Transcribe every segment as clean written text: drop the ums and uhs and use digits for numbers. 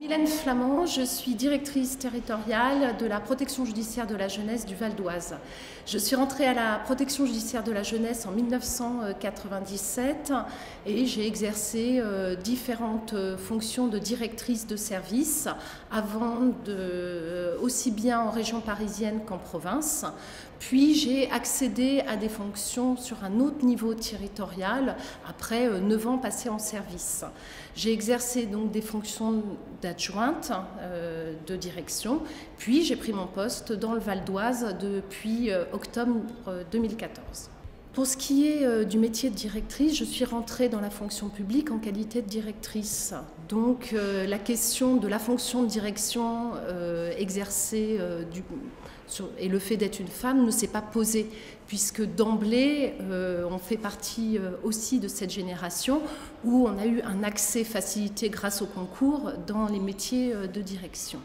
Mylène Flamand, je suis directrice territoriale de la protection judiciaire de la jeunesse du Val d'Oise. Je suis rentrée à la protection judiciaire de la jeunesse en 1997 et j'ai exercé différentes fonctions de directrice de service aussi bien en région parisienne qu'en province. Puis j'ai accédé à des fonctions sur un autre niveau territorial après 9 ans passés en service. J'ai exercé donc des fonctions d'adjointe de direction, puis j'ai pris mon poste dans le Val d'Oise depuis octobre 2014. Pour ce qui est du métier de directrice, je suis rentrée dans la fonction publique en qualité de directrice. Donc la question de la fonction de direction exercée et le fait d'être une femme ne s'est pas posé, puisque d'emblée, on fait partie aussi de cette génération où on a eu un accès facilité grâce au concours dans les métiers de direction.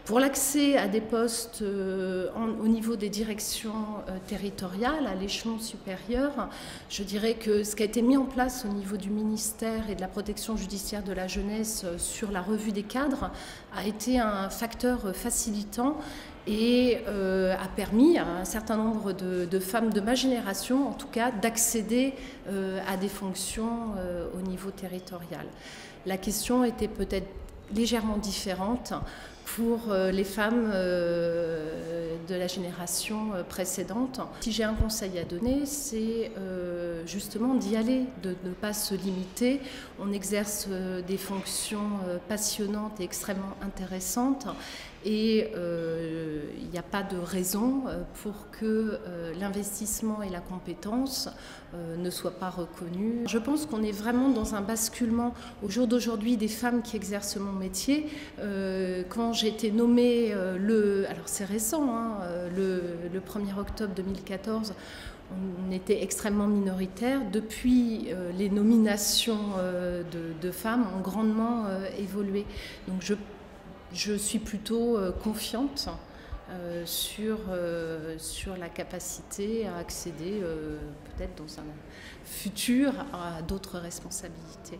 Pour l'accès à des postes au niveau des directions territoriales, à l'échelon supérieur, je dirais que ce qui a été mis en place au niveau du ministère et de la protection judiciaire de la jeunesse sur la revue des cadres a été un facteur facilitant et a permis à un certain nombre de femmes de ma génération, en tout cas, d'accéder à des fonctions au niveau territorial. La question était peut-être légèrement différente pour les femmes de la génération précédente. Si j'ai un conseil à donner, c'est justement d'y aller, de ne pas se limiter. On exerce des fonctions passionnantes et extrêmement intéressantes et il n'y a pas de raison pour que l'investissement et la compétence ne soient pas reconnus. Je pense qu'on est vraiment dans un basculement au jour d'aujourd'hui des femmes qui exercent mon métier. Quand j'ai été nommée, alors c'est récent, hein, le 1er octobre 2014, on était extrêmement minoritaire. Depuis, les nominations de femmes ont grandement évolué. Donc je suis plutôt confiante sur la capacité à accéder peut-être dans un futur à d'autres responsabilités.